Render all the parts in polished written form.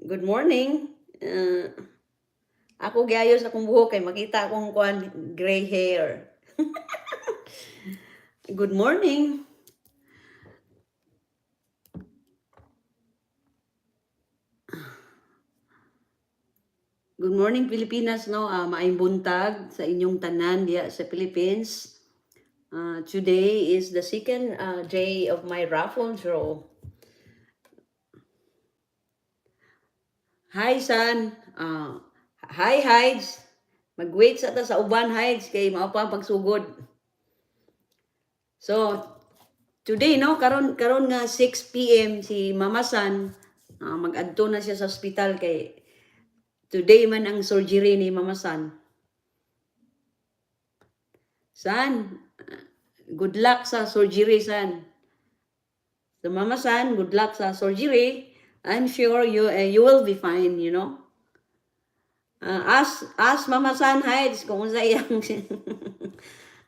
Good morning. Ako gayos akong buhok kay makita akong gray hair. Good morning. Good morning Pilipinas no. Maayong buntag sa inyong tanan diya sa Philippines. Today is the second day of my raffle draw. Hi son. Hi Hides. Mag-wait sa ta sa uban Hides kay mao pa pagsugod. So today no karon nga 6 PM si Mama San mag-adto na siya sa ospital kay today man ang surgery ni Mama San. San, good luck sa surgery San. So Mama San, good luck sa surgery. I'm sure you will be fine, you know. Ask Mama San Hides kung sa iyang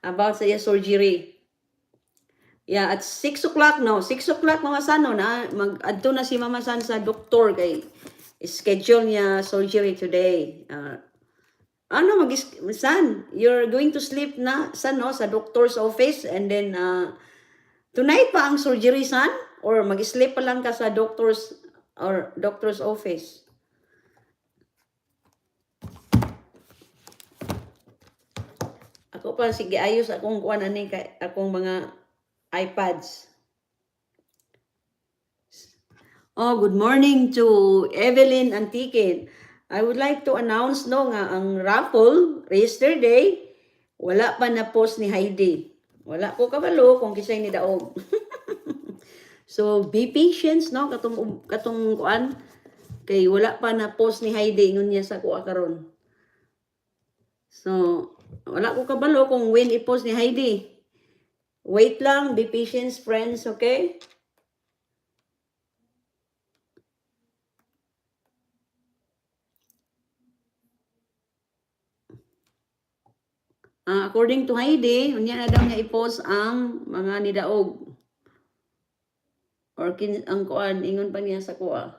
about sa iyang surgery. Yeah, at 6 o'clock no. 6 o'clock Mama San no na mag-adto na si Mama San sa doktor kay schedule niya surgery today. Son, you're going to sleep na son no sa doctor's office and then tonight pa ang surgery son or mag-sleep pa lang ka sa doctor's office. Ako pa sige ayos akong kuan ani kay akong mga iPads. Oh, good morning to Evelyn Antiquin. I would like to announce no nga ang raffle yesterday wala pa na post ni Heidi. Wala ko kabalo kung kisay ni daog. So be patient no katong kuan kay wala pa na post ni Heidi ingon niya sa kuha karon. So wala ko kabalo kung when i-post ni Heidi. Wait lang, be patient friends, okay? According to Heidi, unya na daw niya i-post ang mga nidaog. Or ang kuan, ingon pa niya sa kuha.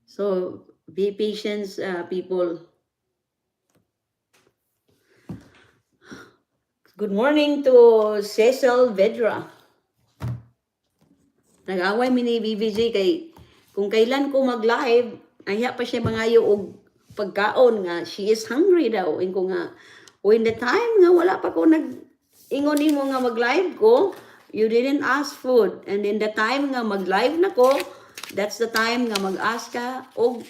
So, be patient, people. Good morning to Cecil Vedra. Nag-away mi ni BBJ kay kung kailan ko mag-live, ayha pa siya mangayo og pagkaon nga she is hungry daw. Ingo nga when the time nga wala pa ko nag-ingon nimo nga mag-live ko, you didn't ask food. And in the time nga mag-live na ko, that's the time nga mag-ask ka og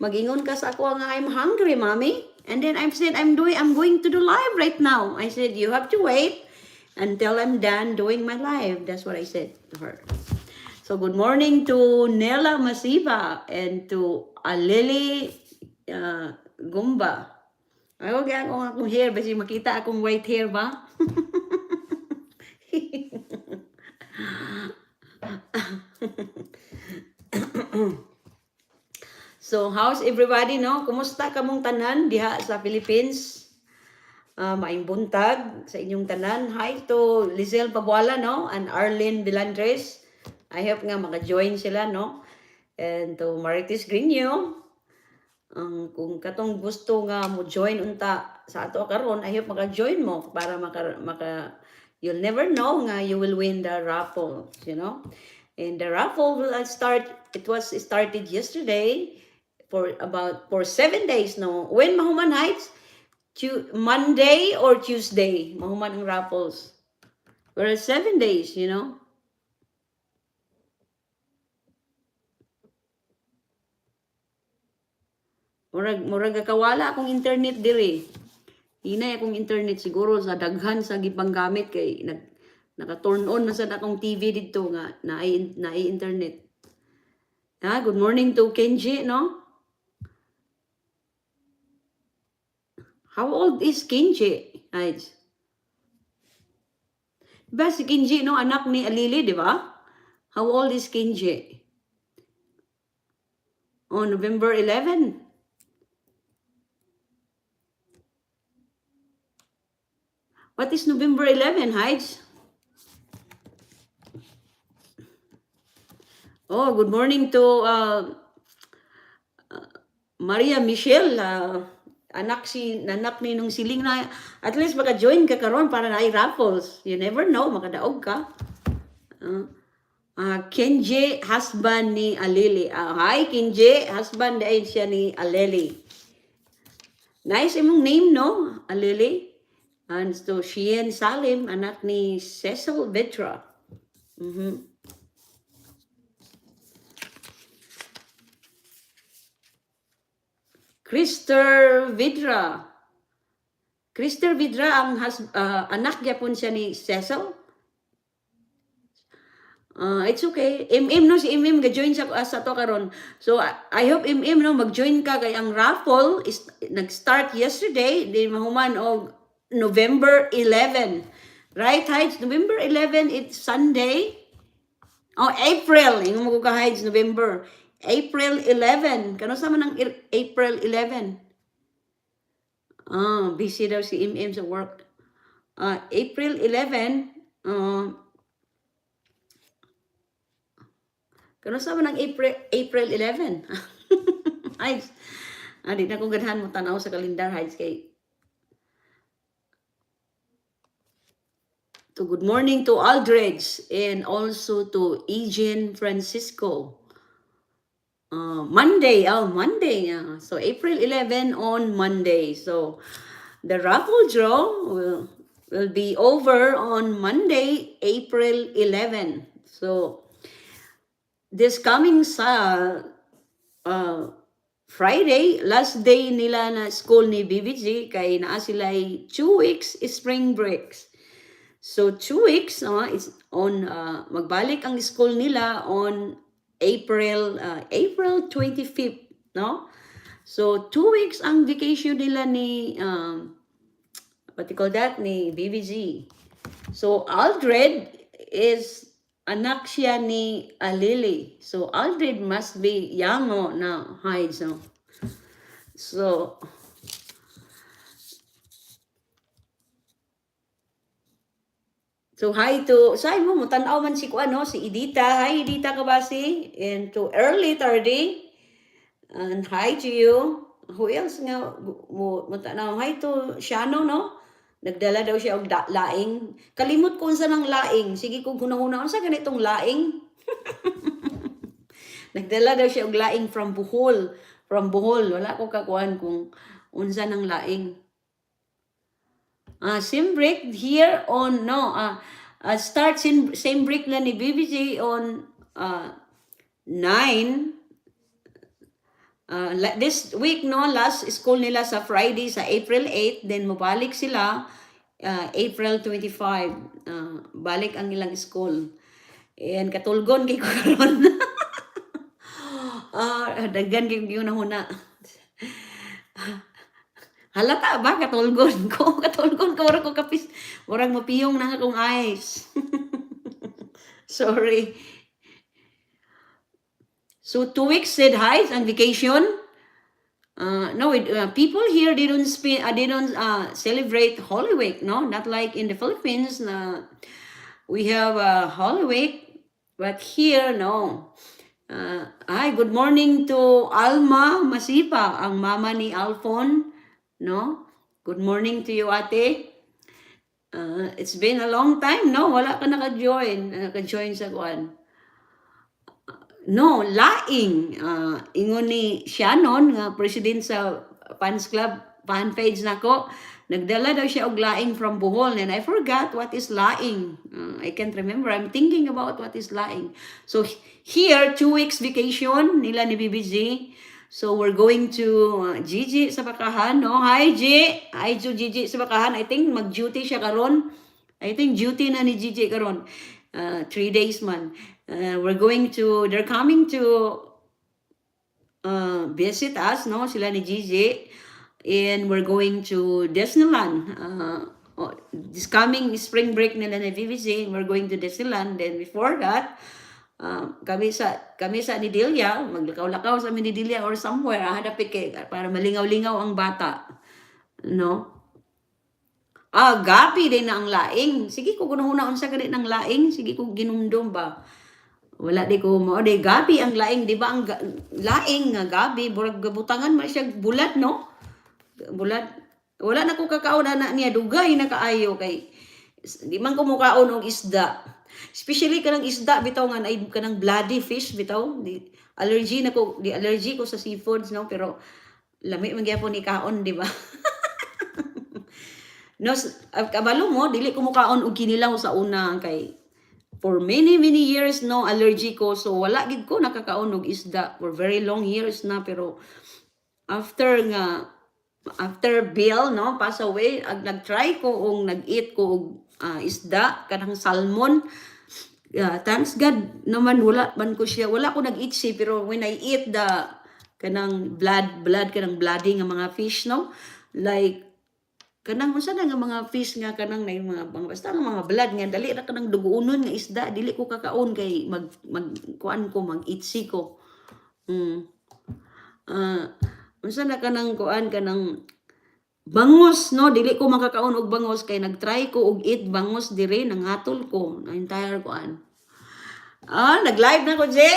mag-ingon ka sa ako nga I'm hungry, mommy. And then I said I'm going to do live right now. I said you have to wait until I'm done doing my live. That's what I said to her. So good morning to Nella Masiva and to Alili Gumba. Ayaw kaya akong hair, basi makita akong white hair ba? So how's everybody no? Kumusta kamong tanan diha sa Philippines? Maayong buntag sa inyong tanan. Hi to Lizelle Pabuala no and Arlene Vilandres. I hope nga maka-join sila no. And to Marites Grigno. Kung katong gusto nga mo join unta sa ato karon, I hope maka-join mo para maka you'll never know nga you will win the raffle, you know. And the raffle will start, it was started yesterday for 7 days no. When mahuman Heights? Monday or Tuesday mahuman ang raffles. For 7 days, you know. Murag kawala akong internet diri. Hinay akong internet siguro sa daghan sa gipanggamit kay naka-turn on na sa akong TV dito nga na internet. Good morning to Kenji, no? How old is Kenji? Diba si Kenji, no? Anak ni Alili, di ba? How old is Kenji? Oh, November 11. What is November 11, Hides? Oh, good morning to Maria Michelle, nanak ni nung siling na, at least maka-join ka karon para na raffles. You never know, makadaog ka. Kenji, husband ni Alili. Hi, Kenji, husband dahil siya ni Alili. Nice imong name, no? Alili. And so, Shien Salim, anak ni Cecil Vetra. Krister Vidra. Krister Vidra, ang anak yapon siya ni Cecil. It's okay. No, si ga-join sa to karon. So, I hope no, mag-join ka kay ang raffle is nag-start yesterday, di mahuman og November 11. Right, Hides? November 11, it's Sunday. April. Yung mo ka Hides, November. April 11. Kano sa man ang April 11? Busy daw si sa work. April 11, kano sa man ang April 11? Hides. Di na kong ganahan mo tanaw sa kalendar, Hides, kay good morning to Aldridge and also to Eugene Francisco. Monday. So, April 11 on Monday. So, the raffle draw will be over on Monday, April 11. So, this coming Friday, last day nila na school ni BBG, kay naa sila 2 weeks spring breaks. So 2 weeks, it's on magbalik ang school nila on April 25th, no? So 2 weeks ang vacation nila ni what you call that, ni BBG. So Aldred is anak siya ni Alili. So Aldred must be young na Hides, no? So hi to, say mo, tanaw man si Kuan, no? Si Edita. Hi Edita Kabasi. And to Early Tardy. And hi to you. Who else nga mo tanaw? Hi to Shano, no? Nagdala daw siya og laing. Kalimot ko unsa nang laing. Sige kung hunahuna unsa ganitong laing. Nagdala daw siya og laing from Bohol. Wala ko kakuan kung unsa nang laing. Same break here on start same break na ni BBJ on 9. This week, no, last school nila sa Friday sa April 8, then mabalik sila April 25. Balik ang ilang school. And katulgon kay ko karon. Daghan kay yung nahuna. Halata ba katulgon ko? Wala ko kapis. Warang mapiyong na akong eyes. Sorry. So 2 weeks said Hides on vacation. People here didn't celebrate Holy Week, no? Not like in the Philippines. We have Holy Week, but here no. Hi, good morning to Alma Masipa, ang mama ni Alphon. No? Good morning to you, ate. It's been a long time, no? Wala ka naka-join sa kuan. No, laing. Ingon ni Shannon, nga president sa fans club, fan page nako. Nagdala daw siya og laing from Bohol, and I forgot what is laing. I can't remember. I'm thinking about what is laing. So here, 2 weeks vacation nila ni BBG. So we're going to Gigi sa Bakahan, no? Hi to Gigi sa Bakahan. I think mag-duty siya karon. I think duty na ni Gigi karon. 3 days man. They're coming to visit us, no? Sila ni Gigi. And we're going to Disneyland. This coming spring break nila ni VVC, we're going to Disneyland. Then before that, kami sa Nidilia, maglakaw-lakaw sa Nidilia or somewhere, hadapit kay para malingaw-lingaw ang bata. No? Gabi din na ang laing. Sige ko gunahuna unsa gani ng laing, sige ko ginumdum ba. Wala di ko mo di gabi ang laing, di ba ang laing nga gabi burag gabutangan man siya bulat no. Bulat. Wala na ko kakaon na niya dugay na kaayo kay di man ko mukaon og isda. Especially kanang isda bitaw nga ay kanang bloody fish bitaw. Di allergy ko sa seafoods no, pero lami man gyapon ikaon di ba? No, kabalo mo dili ko mukaon og kinilaw sa una kay for many years no allergy ko, so wala gid ko nakakaon og isda for very long years na, pero after Bill no pass away nag-try ko og nag-eat ko og isda kanang salmon. Thanks God naman wala man ko siya, wala ko nag-eat siya, pero when I eat the kanang blood kanang bloody nga mga fish no, like kanang unsa na nga mga fish nga kanang na mga basta nga mga blood nga dali ra kanang duguonon nga isda dili ko kakaon kay mag kuan ko mag-itsi ko. Unsa na kanang kuan kanang bangos no, dili ko makakaon og bangos kay nagtry ko og eat bangos dire nangatol ko na entire kuan. Nag-live na ko Je.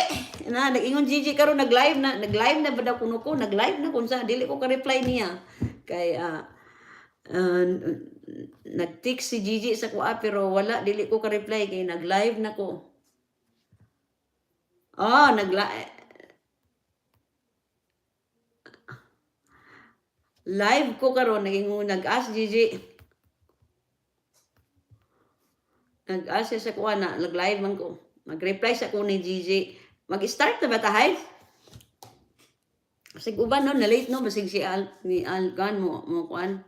Nag-ingon Gigi karon nag-live na ba daw kuno ko, nag-live na kun sa dili ko ka-reply niya kay nag-text si Gigi sa kuha pero wala dili ko ka-reply kay nag-live na ko. Live ko karon nag-ask Gigi. Nag-ask sa kuha na nag-live man ko. Mag-reply sa ko ni Gigi. Mag-start na ba tahay? Basig uban no, na-late no, basig si ni Algan mo kuan.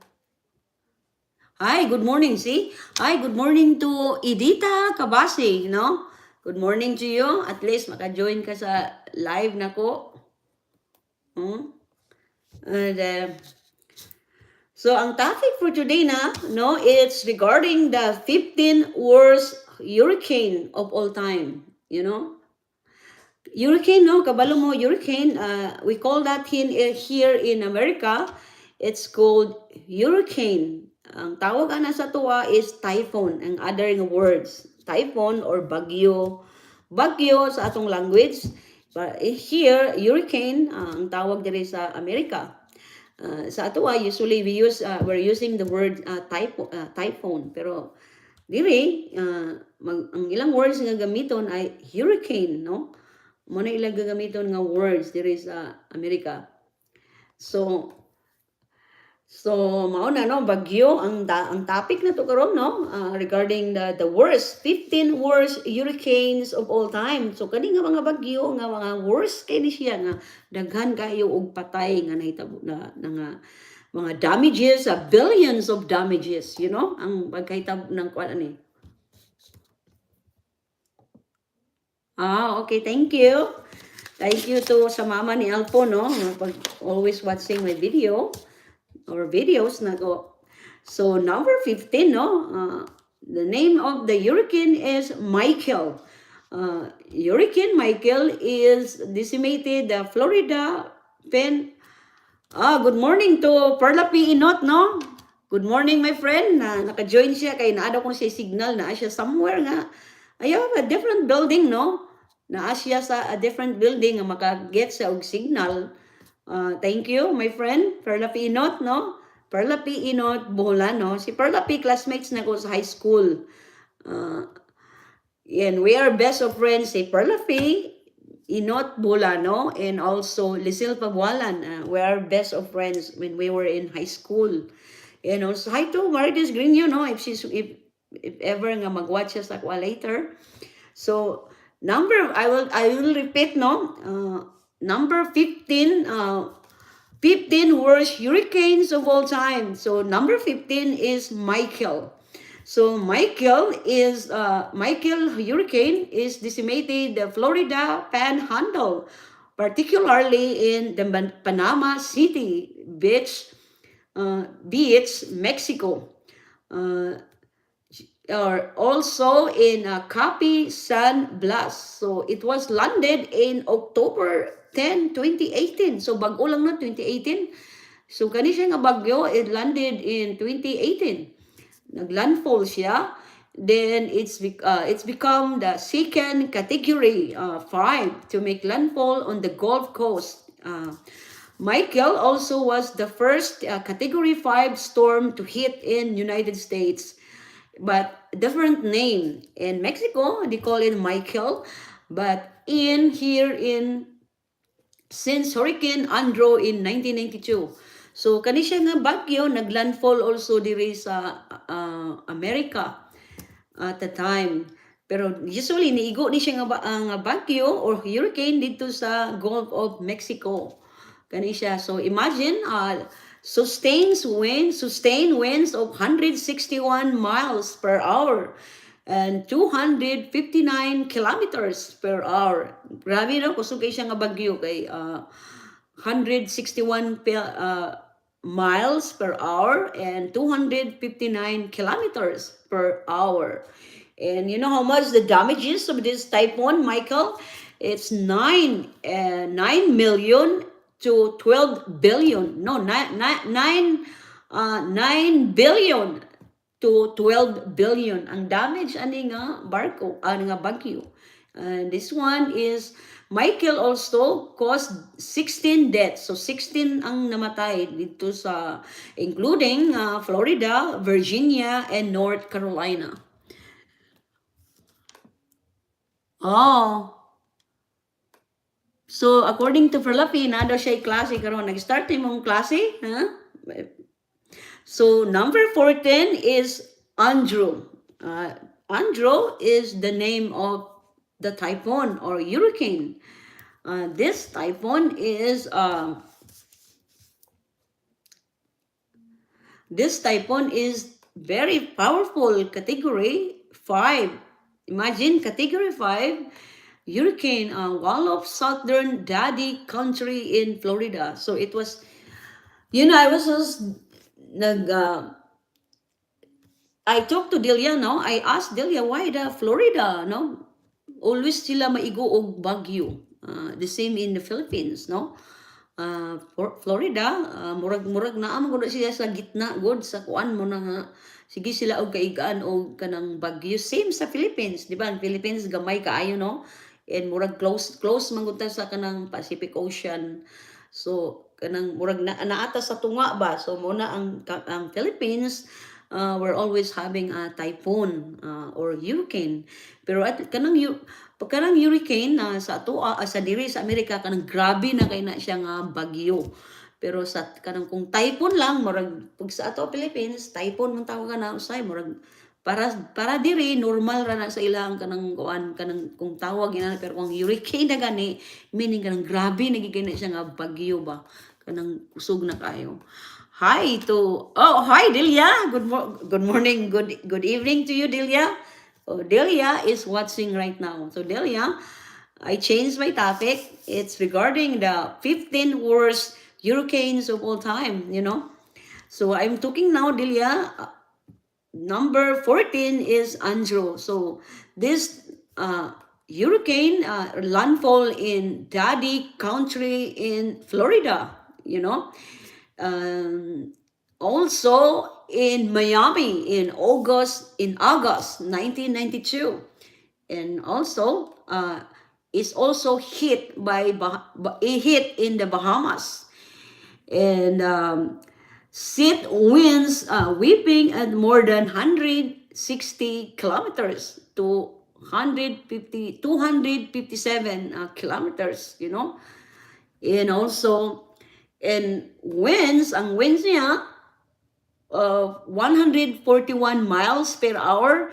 Hi, good morning, see? Hi, good morning to Edita Kabasi, no? Good morning to you. At least maka-join ka sa live na ko. So ang topic for today na, no, it's regarding the 15 worst hurricane of all time, you know? Hurricane, no? Kabalo mo, hurricane, we call that here in America, it's called hurricane. Ang tawag ana sa tuwa is typhoon, ang other words. Typhoon or bagyo. Bagyo sa atong language. But here, hurricane, ang tawag diri sa Amerika. Sa atuwa, usually we're using the word typhoon. Pero diri, ang ilang words nga gamiton ay hurricane, no? Muna ilang gagamiton nga words diri sa Amerika. So mao na no, bagyo ang topic na to karon no, regarding the worst 15 worst hurricanes of all time. So kani nga mga bagyo nga mga worst kay ni siya nga daghan kayo og patay nga nahitabo na nga mga damages, billions of damages, you know, ang pagkahitabo ng kuan ani. Okay, thank you. Thank you to sa mama ni Alpo no, always watching my video or videos na go. So number 15 no, the name of the hurricane is Michael. Hurricane Michael is decimated the Florida good morning to Perla P. Inot no. Good morning my friend, naka-join siya kay naadaw ko siya signal na siya somewhere nga ayaw a different building no. Naa siya sa a different building nga maka-get sa og signal. Thank you, my friend, Perla P. Inot, no? Perla P. Inot, Boholan, no? Si Perla P. classmates na ko sa high school. And we are best of friends, si Perla P. Inot, Boholan, no? And also Lisil Pagwalan. We are best of friends when we were in high school. And also, hi to Marites Greenio, no? If ever nga mag-watch siya sa kwa later. So, I will repeat, no? Number 15, 15 worst hurricanes of all time. So number 15 is Michael. So Michael hurricane is decimated the Florida Panhandle, particularly in the Panama City Beach, Mexico. Or also in Capi San Blas. So it was landed in October 10, 2018. So bago lang na 2018. So kani siya nga bagyo, it landed in 2018. Naglandfall siya Then it's become the second category 5 to make landfall on the Gulf Coast. Michael also was the first category 5 storm to hit in United States, but different name. In Mexico, they call it Michael, but in here in since Hurricane Andrew in 1992. So kani siya nga bagyo naglandfall also diri sa America at the time. Pero usually niigo ni siya nga bagyo or hurricane dito sa Gulf of Mexico. Kani siya. So imagine sustained winds of 161 miles per hour and 259 kilometers per hour. Grabe no, kusog kay siya nga bagyo kay 161 miles per hour and 259 kilometers per hour. And you know how much the damages of this typhoon, Michael? It's 9 million to 12 billion. No, 9 billion to 12 billion ang damage ani nga barko, ani nga bagyo. And this one is Michael also caused 16 deaths. So 16 ang namatay dito sa including Florida, Virginia and North Carolina. Oh. So according to Philippine, daw siya klase karon nag-start imong klase, ha? So number 14 is Andrew. Andrew is the name of the typhoon or hurricane. This typhoon is very powerful, category 5. Imagine category 5 hurricane, wall of southern daddy country in Florida. So it was, I was just I talked to Delia, no? I asked Delia, why the Florida, no? Always sila maigo og bagyo. The same in the Philippines, no? Florida, murag na amo gud siya sa gitna god sa kuan mo na nga. Sige sila og kaigaan og kanang bagyo. Same sa Philippines, di ba? Ang Philippines gamay kaayo, no? And murag close man gud sa kanang Pacific Ocean. So kanang murag naata sa tunga ba. So muna ang Philippines we're always having a typhoon or hurricane. Pero at kanang hurricane sa sa diri sa Amerika kanang grabe na kay na siya nga bagyo. Pero sa kanang kung typhoon lang murag pag sa ato Philippines typhoon man tawag na usay murag para diri normal ra na sa ilang kanang kuan kanang kung tawag ina pero kung hurricane na gani meaning kanang grabe nagigay na siya nga bagyo ba kanang kusog na kayo. Hi Delia, good morning, good evening to you Delia. Delia is watching right now. So Delia, I changed my topic. It's regarding the 15 worst hurricanes of all time, So I'm talking now, Delia. Number 14 is Andrew. So this hurricane landfall in Daddy Country in Florida, also in Miami in August 1992, and also is also hit in the Bahamas, and sea winds whipping at more than 160 kilometers to 257 kilometers, and also and ang winds niya 141 miles per hour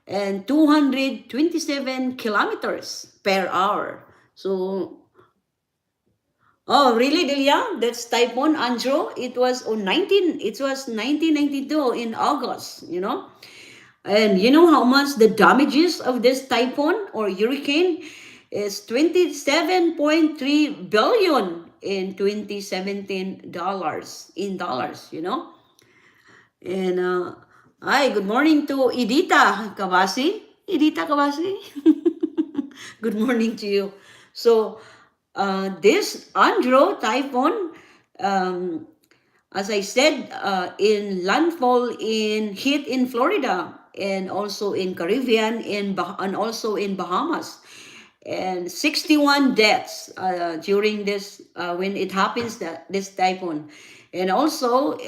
and 227 kilometers per hour. So, oh, really, Delia? That's Typhoon Andrew. It was 1992 in August, And you know how much the damages of this typhoon or hurricane is $27.3 billion in 2017 dollars, And hi, good morning to Edita Kabasi. Good morning to you. So this Andrew typhoon, as I said, in landfall hit in Florida and also in Caribbean, and also in Bahamas. And 61 deaths during this when it happens, that this typhoon. And also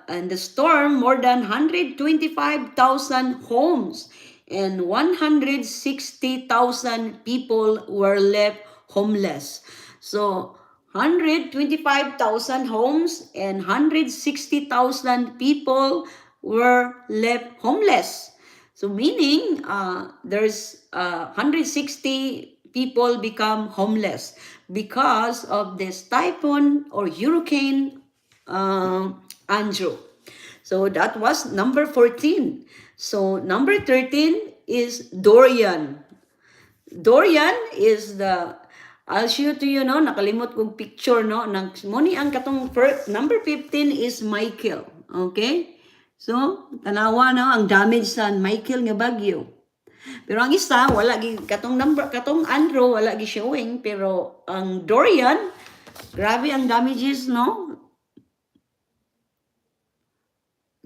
and the storm, more than 125,000 homes and 160,000 people were left homeless. So 125,000 homes and 160,000 people were left homeless. So meaning there's 160 people become homeless because of this typhoon or hurricane Andrew. So that was number 14. So number 13 is Dorian. Dorian is the, I'll show to you, no, nakalimot kong picture, no, ng moni ang katong number 15 is Michael. Okay? So, tanawa na ang damage sa Michael nga bagyo. Pero ang isa, wala gi katong Andrew, wala gi showing, pero ang Dorian, grabe ang damages, no?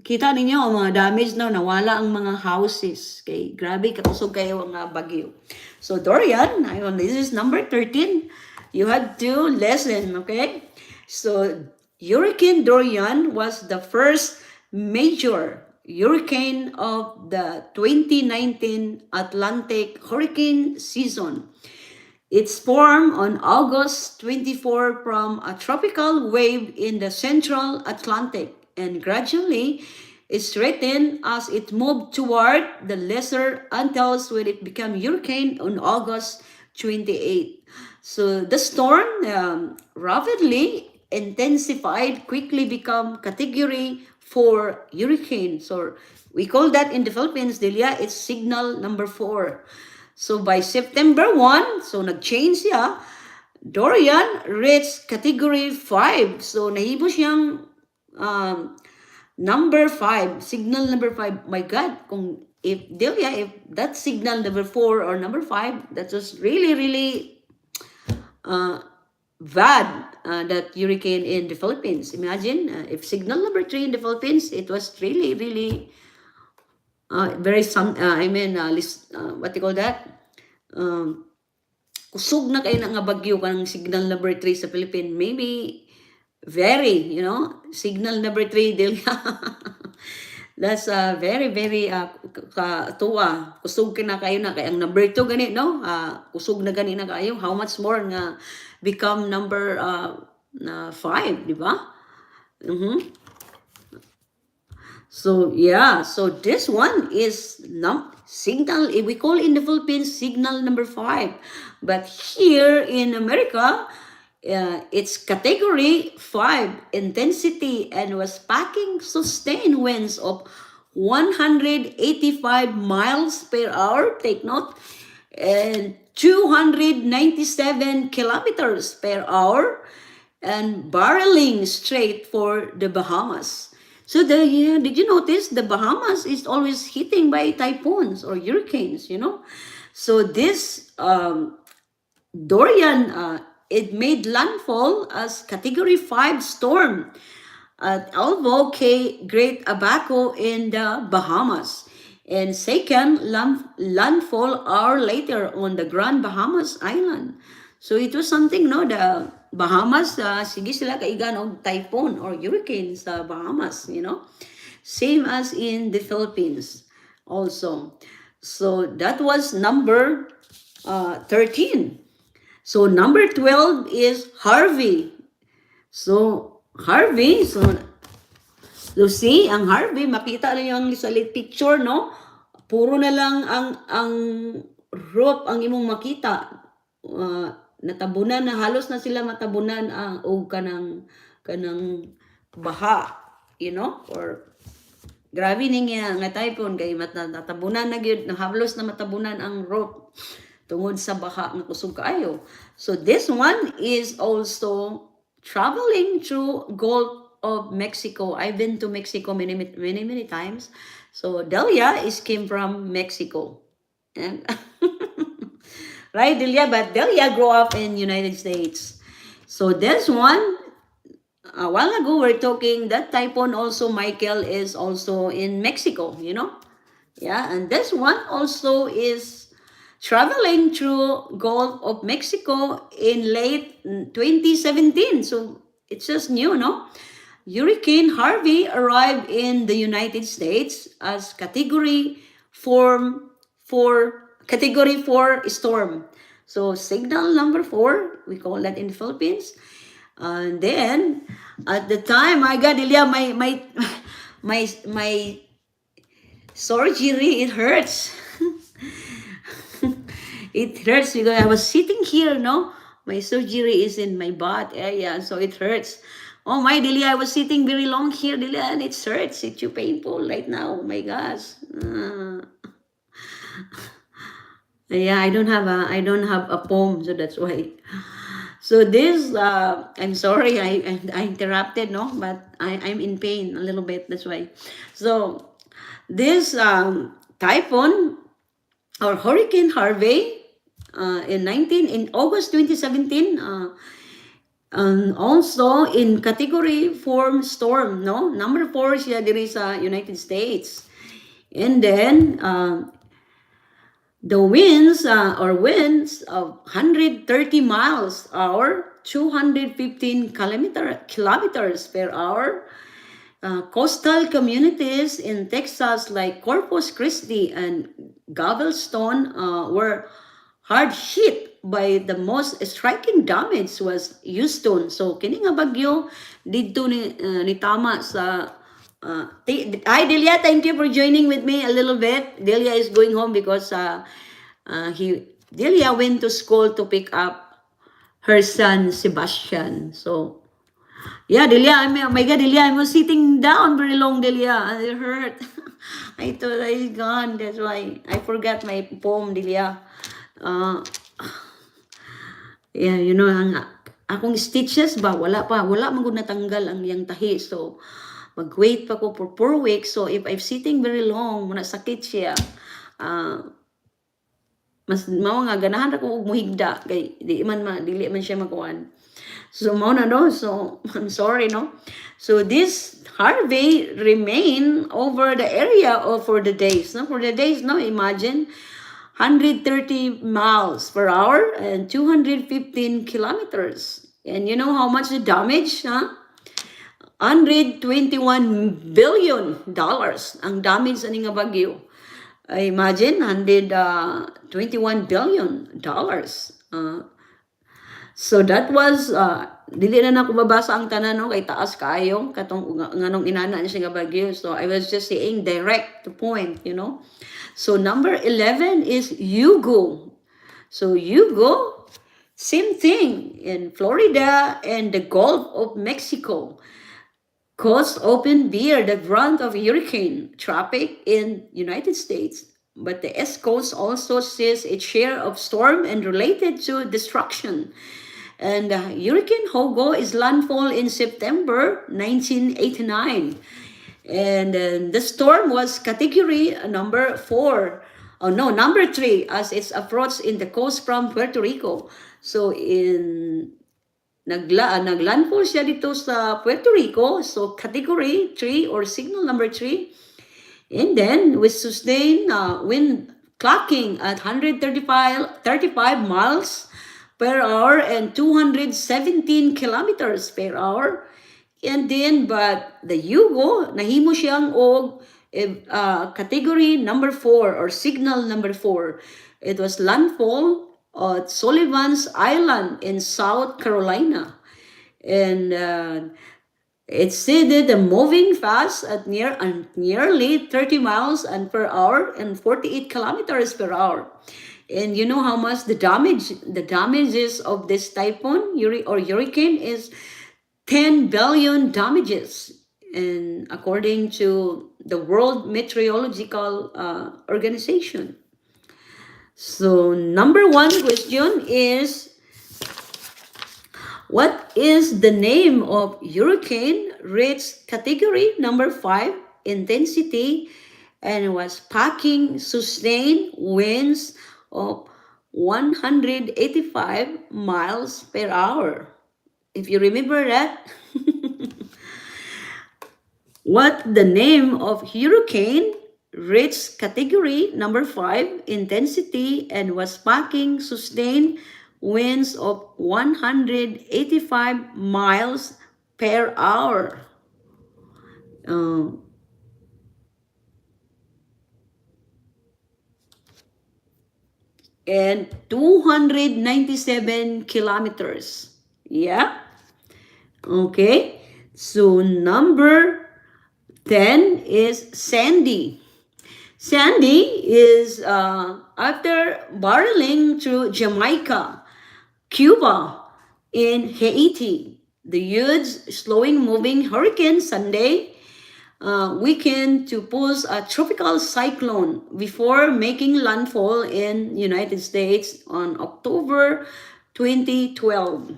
Kita ninyo ang mga damage, no, nawala ang mga houses. Okay, grabe katusog kayo ang bagyo. So Dorian, this is number 13. You had to listen, okay? So Hurricane Dorian was the first major hurricane of the 2019 Atlantic hurricane season. It's formed on August 24 from a tropical wave in the central Atlantic and gradually strengthened as it moved toward the lesser Antilles when it became hurricane on August 28. So the storm rapidly intensified, quickly become category 4 hurricane. So we call that in the Philippines, Delia, it's signal number 4. So by September 1, so nag-change siya, Dorian reached category 5. So nahibo siyang number 5, signal number 5. My God, kung if Delia, if that signal number 4 or number 5, that was really, really bad, that hurricane in the Philippines. Imagine if signal number 3 in the Philippines, it was really, really very what you call that? Kusog na kayo na nga bagyo kanang signal number 3 sa Philippines. Maybe very, signal number 3 Delia. That's very, very katuwa. Kusog ka na kayo na. Kaya ang number 2 gani, no? Kusog na gani na kayo. How much more nga become number 5, di ba? So, yeah. So, this one is signal, we call in the Philippines, signal number 5. But here in America, it's category 5 intensity and was packing sustained winds of 185 miles per hour, take note, and 297 kilometers per hour, and barreling straight for the Bahamas. So did you notice the Bahamas is always hitting by typhoons or hurricanes, So this Dorian, it made landfall as category 5 storm at Alvo K Great Abaco in the Bahamas. And second, landfall hour later on the Grand Bahamas Island. So it was something, the Bahamas, sige sila kaigan og typhoon or hurricane sa Bahamas, Same as in the Philippines also. So that was number 13. So number 12 is Harvey. So Harvey, so see, ang Harvey, makita na yung sa picture, no? Puro na lang ang roof ang imong makita. Natabunan na, halos na sila matabunan o kanang baha, or grabe nga typhoon kay natabunan na gyud, halos na matabunan ang roof tungod sa baha nga kusog kaayo. So this one is also traveling through Gulf of Mexico. I've been to Mexico many times. So Delia came from Mexico. And right, Delia? But Delia grew up in United States. So this one, a while ago we're talking, that typhoon also, Michael, is also in Mexico, Yeah, and this one also is traveling through Gulf of Mexico in late 2017. So it's just new, no? Hurricane Harvey arrived in the United States as category 4 storm. So signal number 4, we call that in the Philippines. And then at the time, my God, Ilya, my surgery, it hurts. It hurts because I was sitting here, no? My surgery is in my butt area, so it hurts. Oh my, Delia, I was sitting very long here, Delia, and it hurts. It's too painful right now. Oh my gosh. Yeah, I don't have a poem, so that's why. So this, I'm sorry, I interrupted, no, but I'm in pain a little bit. That's why. So this typhoon or Hurricane Harvey in August 2017, also in category 4 storm, no, number 4 siya diri sa United States, and then the winds of 130 miles hour, 215 kilometers per hour. Coastal communities in Texas like Corpus Christi and Galveston were hard hit by the most striking damage was Houston. So kini nga bagyo didto ni tama sa hi Delia, thank you for joining with me a little bit. Delia is going home because Delia went to school to pick up her son Sebastian. So yeah, Delia, oh my God, Delia, I was sitting down very long, Delia, and it hurt. I thought I gone. That's why I forgot my poem, Delia. Yeah, akong stitches ba, wala man gud natanggal ang yang tahi. So, mag-wait pa ko for 4 weeks. So, if I'm sitting very long, muna sakit siya. Mas mao nga ganahan ako og muhigda kay dili man siya makuan. So mao na no, so I'm sorry no. So this Harvey remain over the area for the days. No, for the days, no, imagine 130 miles per hour and 215 kilometers. And you know how much the damage, huh? $121 billion ang damage sa nga bagyo. Imagine $121 billion. So that was dili na nako mabasa ang tanan no kay taas kaayo katong nganong inana siya nga bagyo. So I was just saying direct to point, So number 11 is Hugo. So Hugo, same thing in Florida and the Gulf of Mexico. Coast open bear the brunt of hurricane traffic in United States, but the East Coast also sees its share of storm and related to destruction. And Hurricane Hugo is landfall in September 1989. And the storm was category number 4. Oh no, number 3 as it's approached in the coast from Puerto Rico. So naglandfall siya dito sa Puerto Rico. So category 3 or signal number 3. And then we sustain wind clocking at 35 miles per hour and 217 kilometers per hour. And then, but the Hugo, nahimo siyang og category number 4 or signal number 4. It was landfall at Sullivan's Island in South Carolina. And it said moving fast at nearly 30 miles per hour and 48 kilometers per hour. And you know how much the damages of this typhoon or hurricane is 10 billion damages, and according to the World Meteorological Organization. So number 1 question is, what is the name of hurricane reached category number 5 intensity and was packing sustained winds of 185 miles per hour? If you remember that, what the name of hurricane reached category number 5 intensity and was packing sustained winds of 185 miles per hour. Uh, and 297 kilometers. Yeah. Okay. So number 10 is Sandy. Sandy is after barreling through Jamaica, Cuba, in Haiti. The huge, slowing moving hurricane Sunday weekend to pose a tropical cyclone before making landfall in United States on October 2012.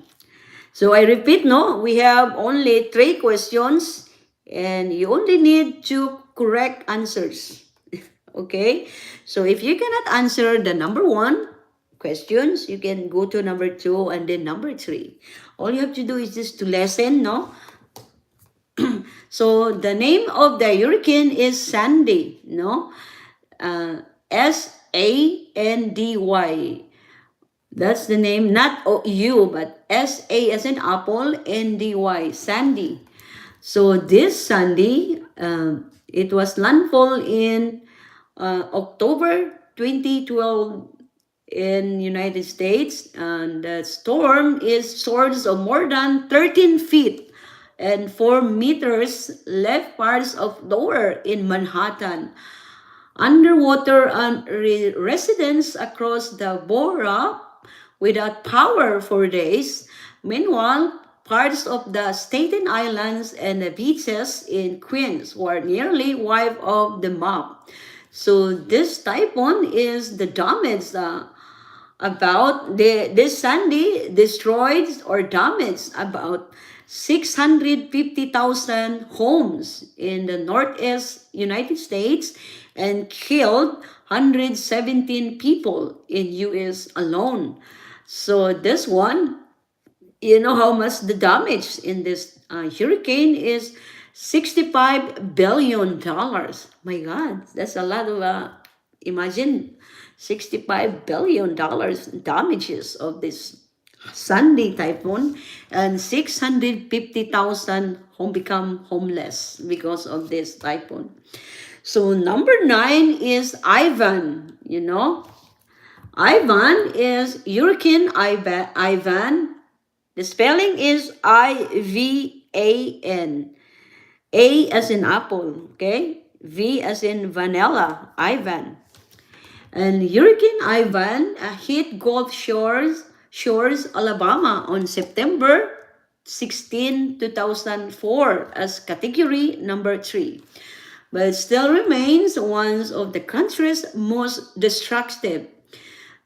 So I repeat, no, we have only 3 questions and you only need 2 correct answers. Okay? So if you cannot answer the number 1 questions, you can go to number 2 and then number 3. All you have to do is just to listen, no? So the name of the hurricane is Sandy, no? Sandy. That's the name, not O-U, but S-A as in apple, N-D-Y, Sandy. So this Sandy, it was landfall in October 2012 in United States, and the storm is source of more than 13 feet and 4 meters left parts of lower in Manhattan. Underwater and residents across the borough without power for days. Meanwhile, parts of the Staten Islands and the beaches in Queens were nearly wiped off the map. So this typhoon is the damage about this Sandy destroyed or damaged about 650,000 homes in the Northeast United States and killed 117 people in US alone. So this one, you know how much the damage in this hurricane is $65 billion. My God, that's a lot of, imagine $65 billion damages of this Sandy typhoon, and 650,000 become homeless because of this typhoon. So number 9 is Ivan, you know. Ivan is Hurricane Ivan. The spelling is I-V-A-N. A as in apple, okay? V as in vanilla, Ivan. And Hurricane Ivan hit Gulf Shores, Alabama on September 16, 2004 as category number 3. But it still remains one of the country's most destructive.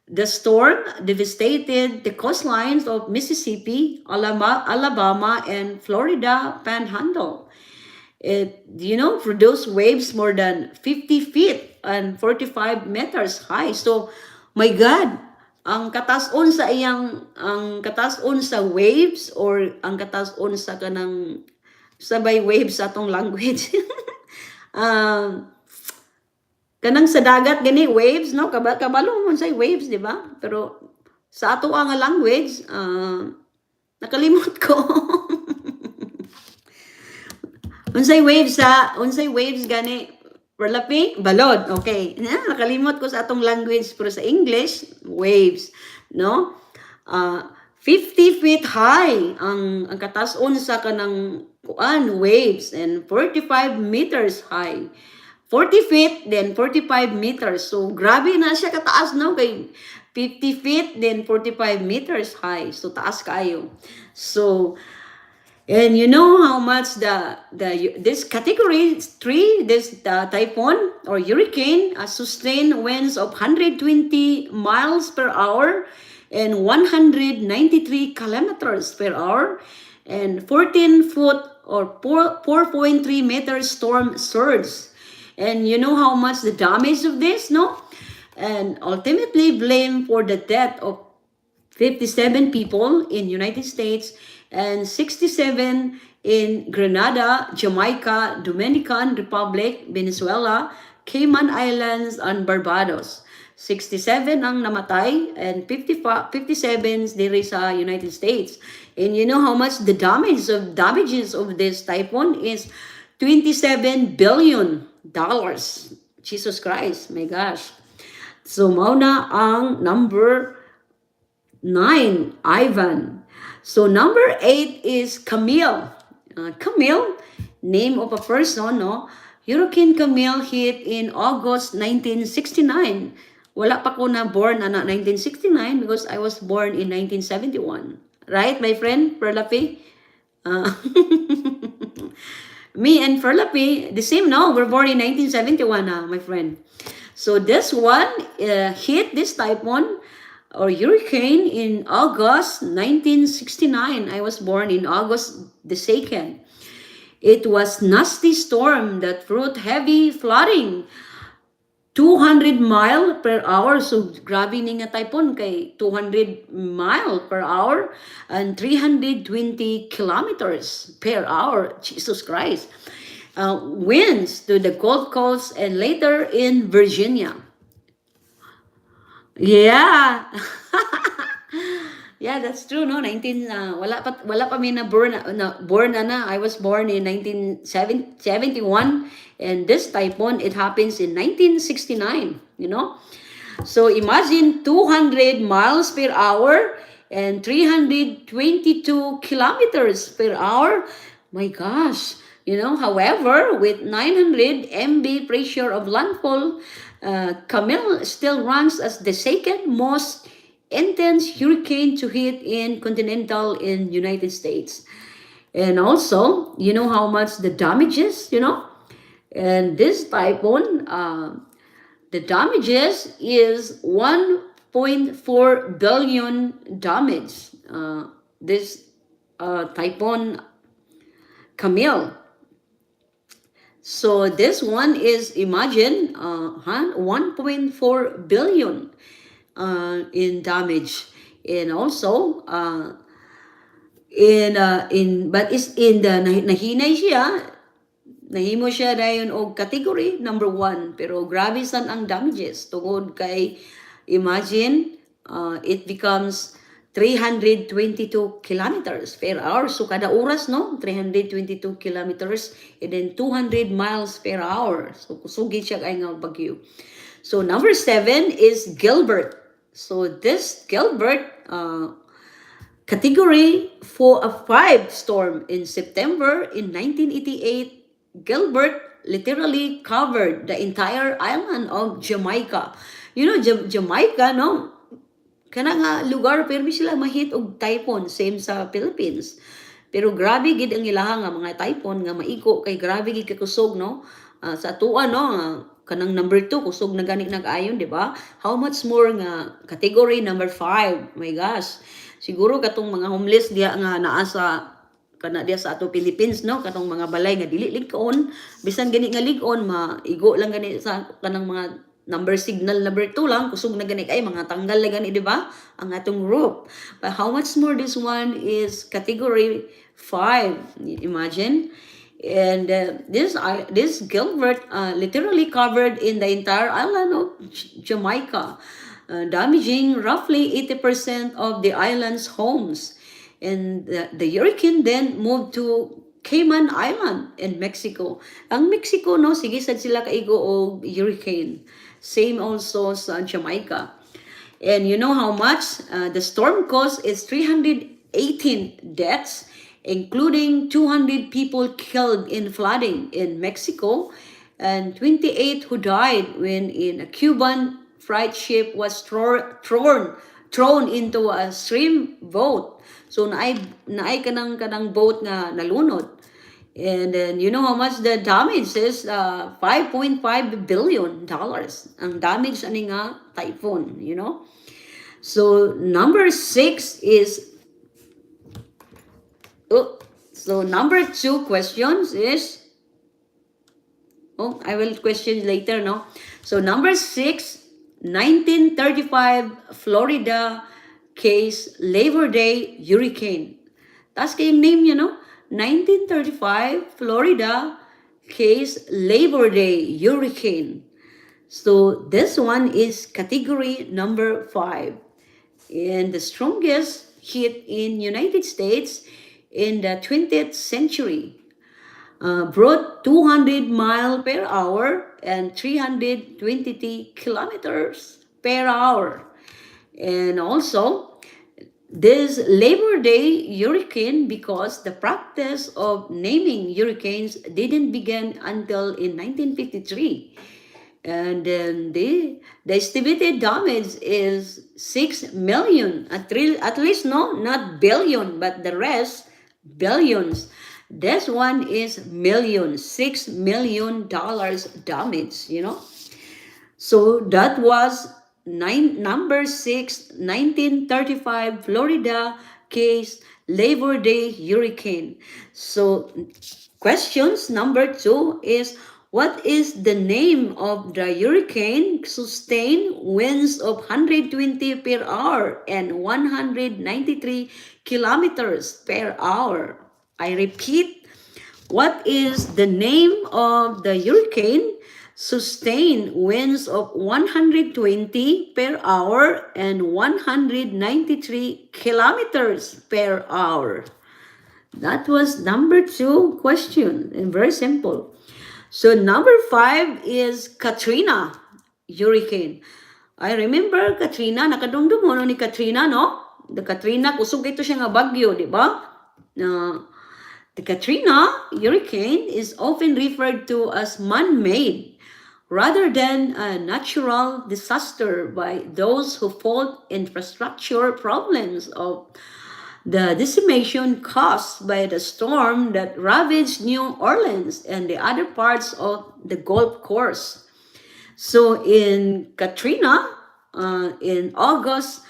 The storm devastated the coastlines of Mississippi, Alabama, and Florida Panhandle. It, produced waves more than 50 feet and 45 meters high. So, my God, ang katason sa waves or ang katason sa kanang sabay waves sa atong language. Kanang sa dagat gani waves, no? Kabalo mo sa waves, di ba? Pero sa ato ang language, nakalimot ko. Unsay waves gani perlapi balod. Okay. Nakalimot ko sa atong language pero sa English waves, no? 50 feet high ang katason sa kanang waves and 45 meters high. 40 feet, then 45 meters. So, grabe na siya kataas, no? Kay 50 feet, then 45 meters high. So, taas kayo. So, and you know how much this category 3, this typhoon or hurricane, sustained winds of 120 miles per hour and 193 kilometers per hour and 14 foot or 4.3 meters storm surge. And you know how much the damage of this, no? And ultimately blamed for the death of 57 people in United States and 67 in Grenada, Jamaica, Dominican Republic, Venezuela, Cayman Islands, and Barbados. 67 ang namatay and 57 diri sa United States. And you know how much the damages of this typhoon is 27 billion dollars. Jesus Christ, my gosh. So mao na ang number 9, Ivan. So number 8 is Camille. Camille, name of a person, no? Hurricane Camille hit in August 1969. Wala pa ko na born na 1969 because I was born in 1971. Right, my friend, Perlapi? Me and Perlapi, the same now. We're born in 1971, my friend. So this one hit this typhoon or hurricane in August 1969. I was born in August the 2nd. It was nasty storm that brought heavy flooding. 200 mile per hour. So, grabe ni nga typhoon kay 200 mile per hour and 320 kilometers per hour. Jesus Christ. Winds to the Gulf Coast and later in Virginia. Yeah. Yeah, that's true, no? Wala pa mi na born na. I was born in 1971, and this typhoon, it happens in 1969, you know? So imagine 200 miles per hour and 322 kilometers per hour. My gosh, you know, however, with 900 MB pressure of landfall, Camille still ranks as the second most intense hurricane to hit in continental in United States. And also, you know how much the damages, you know? And this typhoon, the damages is 1.4 billion damage. This typhoon Camille. So this one is, imagine, 1.4 billion in damage, and also but is in the nahinay siya, nahimo siya dayon og category number 1, pero grabe san ang damages tungod kay imagine it becomes 322 kilometers per hour. So kada oras, no, 322 kilometers and then 200 miles per hour. So kusugid siya kay nga bagyo. So number 7 is Gilbert. So this Gilbert category 5 storm in September in 1988, Gilbert literally covered the entire island of Jamaica. You know, Jamaica, no? Kana nga lugar pero sila mahit og typhoon, same sa Philippines. Pero grabe gid ang ilaha nga mga typhoon nga maiko kay grabe gid kakusog, no? Sa tuwa, no, kanang number 2 kusog na gani nag-ayon, di ba? How much more nga category number 5? My gosh. Siguro katong mga homeless diya nga naa sa kana diya sa ato Philippines, no, katong mga balay nga dili ligon, bisan gani nga ligon maigo lang gani sa kanang mga number signal number 2 lang kusog na gani kay mga tanggal na gani, di ba? Ang atong roof. But how much more this one is category 5? Imagine. And this Gilbert literally covered in the entire island of Jamaica, damaging roughly 80% of the island's homes. And the hurricane then moved to Cayman Island in Mexico. Ang Mexico, no, sige sad sila kaigo og hurricane. Same also sa Jamaica. And you know how much the storm caused is 318 deaths, including 200 people killed in flooding in Mexico and 28 who died when in a Cuban freight ship was thrown into a stream boat. So naay kanang boat nga nalunod. And then you know how much the damage is, $5.5 billion ang damage ani nga typhoon, you know. So number 6 is so number 2 questions is, I will question later, no? So number 6, 1935 Florida case Labor Day hurricane. That's kayong name, you know? 1935 Florida case Labor Day hurricane. So this one is category number 5. And the strongest hit in United States in the 20th century. Brought 200 mile per hour and 320 kilometers per hour. And also, this Labor Day hurricane, because the practice of naming hurricanes didn't begin until in 1953. And then the estimated damage is 6 million, at least, no, not billion, but the rest billions. This one is millions, $6 million damage, So that was number 6, 1935 Florida case, Labor Day hurricane. So questions number 2 is, what is the name of the hurricane sustained winds of 120 per hour and 193 kilometers per hour? I repeat, what is the name of the hurricane sustained winds of 120 per hour and 193 kilometers per hour? That was number 2 question, and very simple. So number 5 is Katrina Hurricane. I remember Katrina, nakadumdum mo ni Katrina, no? The Katrina, kusog ito siya nga bagyo, di ba? The Katrina Hurricane is often referred to as man-made rather than a natural disaster by those who fault infrastructure problems of the decimation caused by the storm that ravaged New Orleans and the other parts of the Gulf Coast. So in Katrina, in August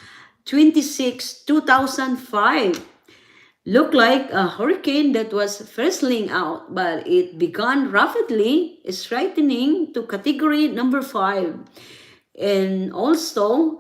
26, 2005, looked like a hurricane that was fizzling out, but it began rapidly strengthening to category number 5. And also,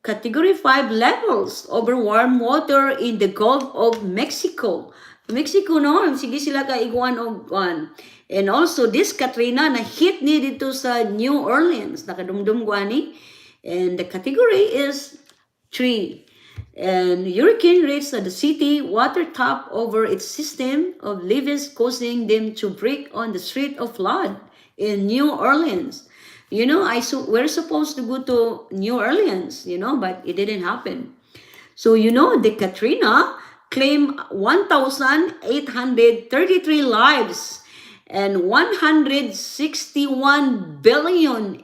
Category 5 levels over warm water in the Gulf of Mexico. Mexico, no? Sige sila kaiguan og kuan. And also, this Katrina na hit ni dito sa New Orleans. Nakadumdum guani. And the category is 3. And hurricane reached the city water top over its system of levees, causing them to break on the street of flood in New Orleans. We're supposed to go to New Orleans, but it didn't happen. So, the Katrina claimed 1,833 lives and 161 billion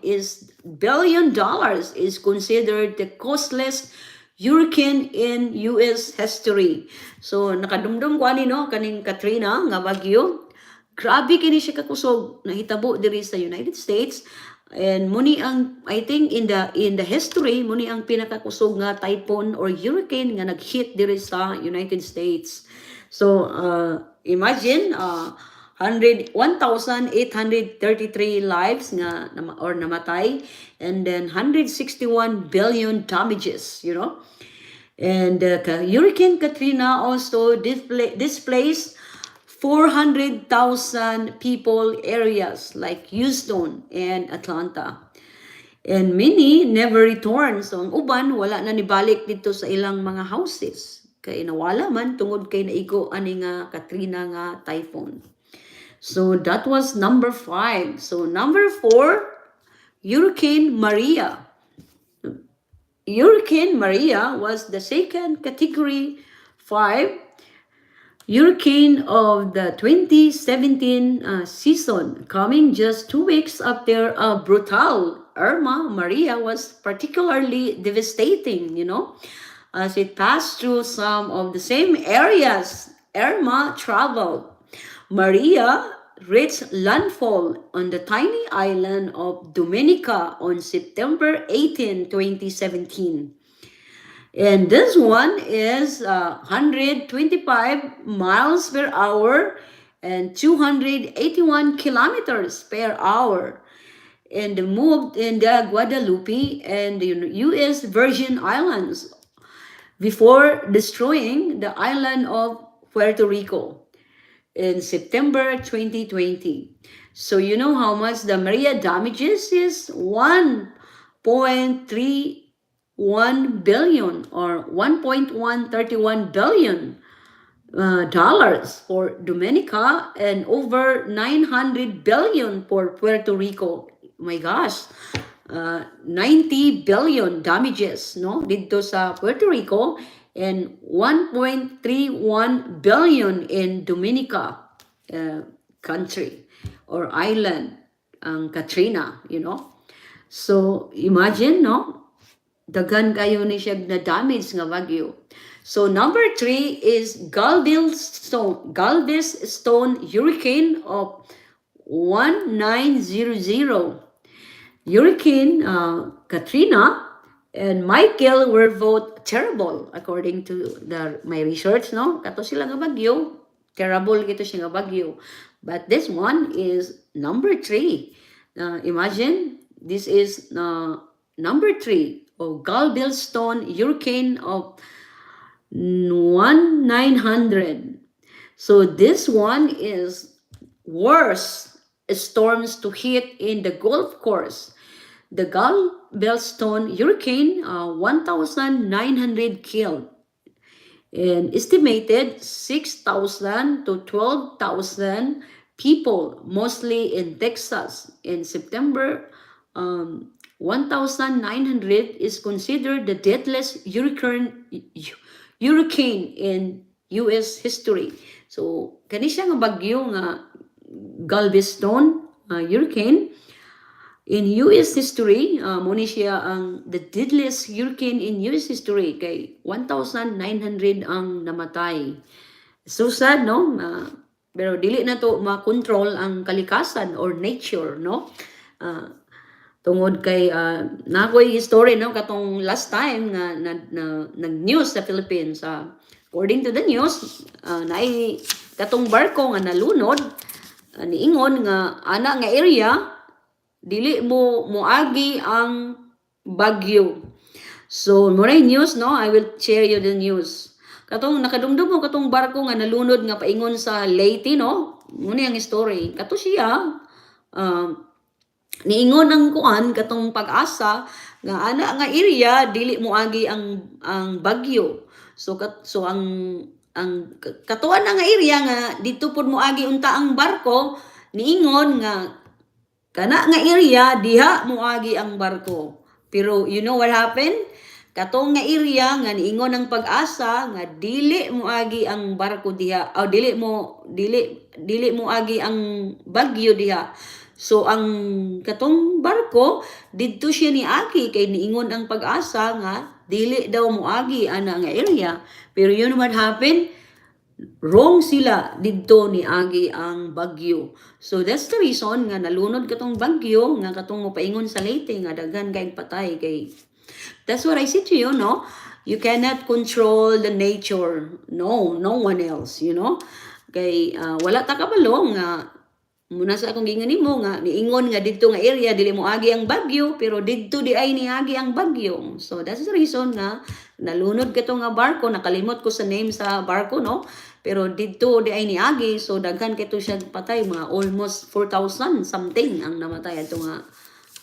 dollars is considered the costliest hurricane in U.S. history. So, nakadumdum ko kaning Katrina nga bagyo. Grabe kini siya kakusog, nahitabo diri sa United States. And muni ang, I think in the history, muni ang pinakakusog nga typhoon or hurricane nga nag-hit diri sa United States. So imagine 1,833 lives nga or namatay, and then 161 billion damages, And Hurricane Katrina also displaced 400,000 people areas like Houston and Atlanta. And many never returned. So ang uban, wala na nibalik dito sa ilang mga houses. Kaya nawala man tungod kay naigo ani nga Katrina nga typhoon. So that was number 5. So number 4, Hurricane Maria. Hurricane Maria was the second category 5 hurricane of the 2017 season, coming just 2 weeks after a brutal Irma. Maria was particularly devastating, as it passed through some of the same areas Irma traveled. Maria reached landfall on the tiny island of Dominica on September 18, 2017. And this one is 125 miles per hour and 281 kilometers per hour. And moved in the Guadalupe and the U.S. Virgin Islands before destroying the island of Puerto Rico in September 2020. So you know how much the Maria damages is? 1.31 billion or 1.131 billion dollars for Dominica and over 900 billion for Puerto Rico. Oh my gosh. 90 billion damages no dito sa Puerto Rico and 1.31 billion in Dominica country or island ang Katrina, you know. So imagine no, daghan kayo ni siya na damage nga bagyo. So number 3 is Galveston Hurricane of 1900. Hurricane Katrina and Michael were both terrible according to my research, no? Kato sila nga bagyo, terrible kito siya nga bagyo. But this one is number 3. Imagine this is number 3 of Galveston Hurricane of 1900. So this one is worse storms to hit in the Gulf Coast. The Galveston Hurricane, 1,900 killed, and estimated 6,000 to 12,000 people, mostly in Texas. In September, 1,900 is considered the deadliest hurricane in U.S. history. So, kani siya nga bagyo nga Galveston Hurricane in U.S. history, muna siya ang the deadliest hurricane in U.S. history kay 1,900 ang namatay. So sad, no? Pero dili na to makontrol ang kalikasan or nature, no? Tungod kay nakoy story, no? Katong last time nga nag-news sa Philippines. According to the news, naay katong barko nga nalunod, niingon nga ana nga area dili mo moagi ang bagyo. So moray news, no? I will share you the news. Katong nakadumdum mo katong barko nga nalunod nga paingon sa Leyte, no? Muna ang story. Kato siya niingon ang kuan katong Pag-asa nga ana nga area dili moagi ang bagyo. So ang katuan nga area nga dito pud moagi unta ang barko, niingon nga kana nga area diha moagi ang barko. Pero you know what happened? Katong nga area nga niingon ang Pag-asa nga dili moagi ang barko diha o dili moagi ang bagyo diha. So ang katong barko didto siya niagi kay niingon ang Pag-asa nga dili daw moagi ana nga area. Pero you know what happened? Wrong sila didto niagi ang bagyo. So that's the reason nga nalunod katong bagyo nga katong mopaingon sa Leyte nga daghan kay patay kay. That's what I said to you, no? You cannot control the nature. No one else, you know? Kay wala ta kabalo nga muna sa akong gingan nimo nga niingon nga didto nga area dili moagi ang bagyo pero didto di ay niagi ang bagyo. So that's the reason nga nalunod kato nga barko, nakalimot ko sa name sa barko, no? Pero didto di ay niagi, so daghan kato siya patay, mga almost 4,000 something ang namatay ato nga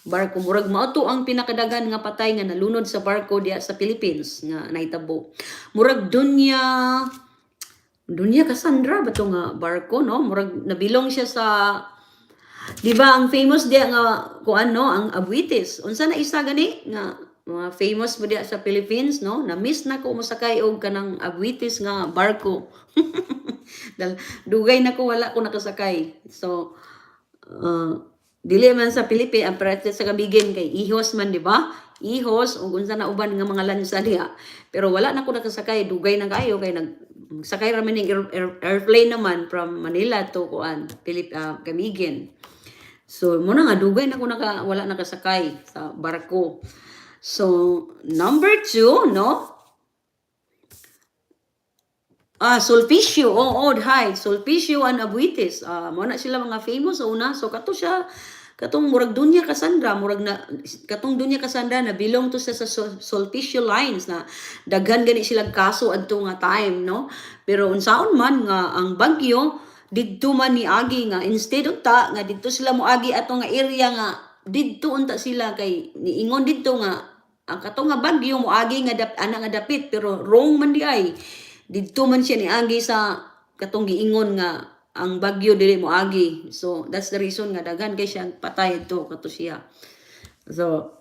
barko. Murag mao to ang pinakadagan nga patay nga nalunod sa barko diya sa Philippines nga nahitabo. Murag Dunya Cassandra ba to nga barko, no? Murag nabilong siya sa, di ba ang famous diya nga kuan, no? Ang Abuitis. Unsa na isa gani nga mga famous mo diya sa Philippines, no? Na-miss na ko mosakay og kanang Abuitis nga barko. Dugay na ko wala ko nakasakay. So dili man sa Pilipinas ang practice sa kabigin kay ihos man, di ba? Ihos o unsa na uban nga mga lansa diha. Pero wala na ko nakasakay, dugay na kayo kay sakay ra man ning airplane naman from Manila to kuan Camiguin. So muna nga dugay na ko wala nakasakay sa barko. So number 2, no? Sulpicio, Sulpicio and Abuitis. Mo na sila mga famous una. So kato siya katong murag Dunya Cassandra, katong Dunya Cassandra na belong to sa Sulpicio lines na daghan gani sila kaso adto nga time, no? Pero unsaon man nga ang bagyo didto man ni agi nga instead unta nga didto sila moagi ato nga area nga didto unta sila kay niingon didto nga ang kato nga bagyo moagi nga ana nga dapit pero wrong man di ay didto man siya niagi sa katong giingon nga ang bagyo dili moagi. So that's the reason nga daghan kay siya patay ito kato siya. So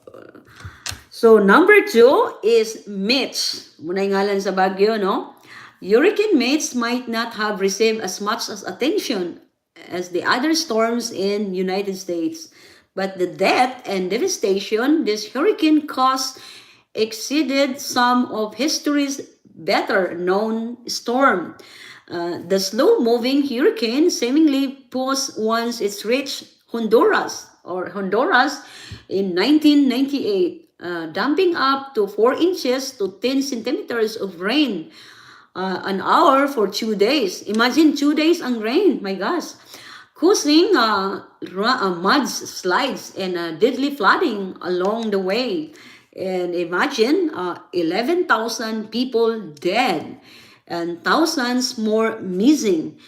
number 2 is Mitch. Muna ngalan sa bagyo, no? Hurricane Mitch might not have received as much as attention as the other storms in United States, but the death and devastation this hurricane caused exceeded some of history's better known storm. The slow-moving hurricane seemingly paused once it reached Honduras in 1998, dumping up to 4 inches to 10 centimeters of rain an hour for 2 days. Imagine 2 days ang rain, my gosh. Causing mudslides and deadly flooding along the way. And imagine 11,000 people dead and thousands more missing.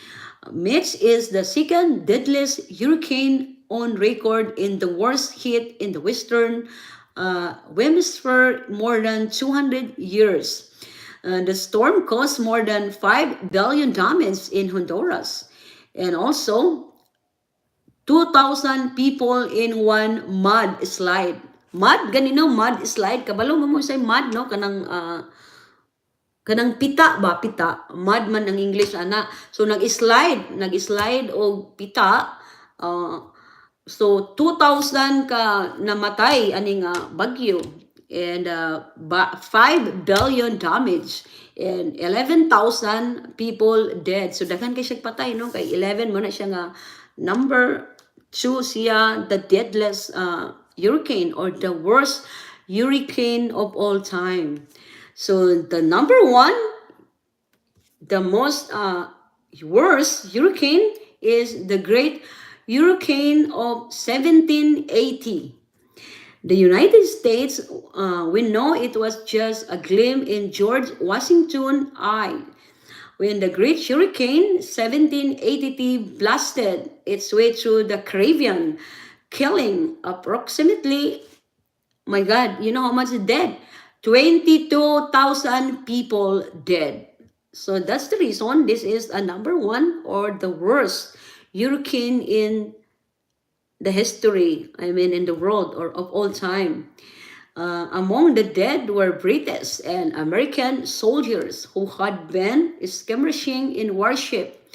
Mitch is the second deadliest hurricane on record in the worst hit in the Western Hemisphere more than 200 years. The storm caused more than 5 billion damage in Honduras and also 2,000 people in one mudslide. Mud, ganino mudslide. Kabalo mo say mud, no? Kanang pita ba? Pita. Mud man ang English, ana. So, nag-slide o pita. So, 2,000 ka namatay aning bagyo. And 5 billion damage and 11,000 people dead. So daghan kay siya patay, no? Kay 11 mo na siya nga number 2 siya the deadliest hurricane or the worst hurricane of all time. So the number 1, the most worst hurricane is the Great Hurricane of 1780. The United States, we know it was just a glimpse in George Washington's eye when the Great Hurricane 1780 blasted its way through the Caribbean, killing approximately, my God, you know how much is dead? 22,000 people dead. So that's the reason this is a number 1 or the worst hurricane in the history, in the world or of all time. Among the dead were British and American soldiers who had been skirmishing in warship,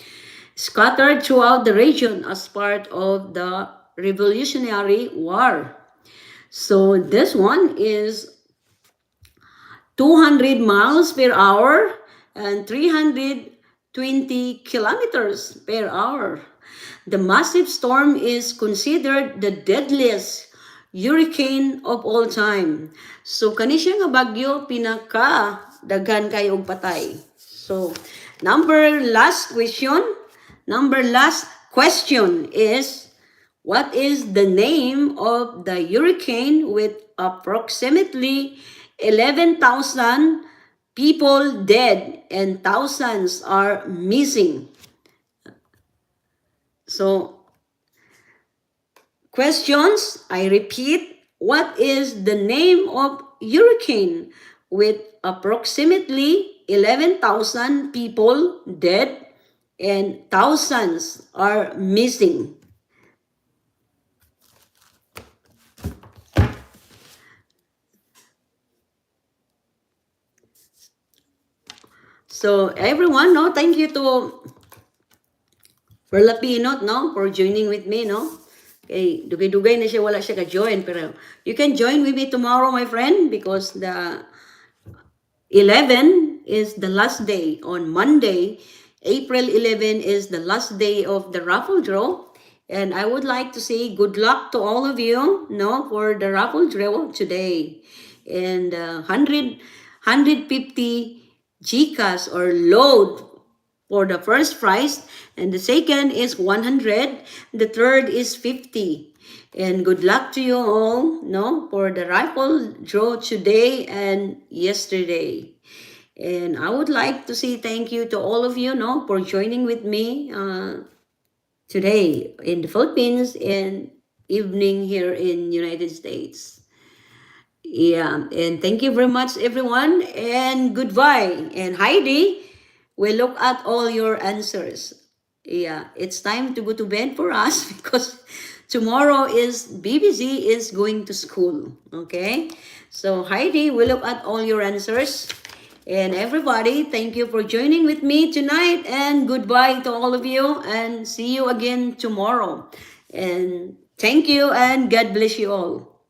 scattered throughout the region as part of the Revolutionary War. So this one is 200 miles per hour and 320 kilometers per hour. The massive storm is considered the deadliest hurricane of all time. So kani siya nga bagyo pinaka daghan kay og patay. So last question is, what is the name of the hurricane with approximately 11,000 people dead and thousands are missing? So, questions, I repeat, what is the name of hurricane with approximately 11,000 people dead and thousands are missing? So, everyone, no, thank you to Perlapinot, no, for joining with me, no. Okay, dugay-dugay na siya, wala siya ka-join, pero you can join with me tomorrow, my friend, because the 11 is the last day. On Monday, April 11 is the last day of the raffle draw, and I would like to say good luck to all of you, no, for the raffle draw today. And 150 GCash or load for the first prize, and the second is 100, the third is 50. And good luck to you all, no, for the raffle draw today and yesterday. And I would like to say thank you to all of you, no, for joining with me today in the Philippines and evening here in United States. Yeah, and thank you very much, everyone, and goodbye. And Heidi, we look at all your answers. Yeah, it's time to go to bed for us because tomorrow is BBC is going to school. Okay, so Heidi, we look at all your answers. And everybody, thank you for joining with me tonight. And goodbye to all of you. And see you again tomorrow. And thank you and God bless you all.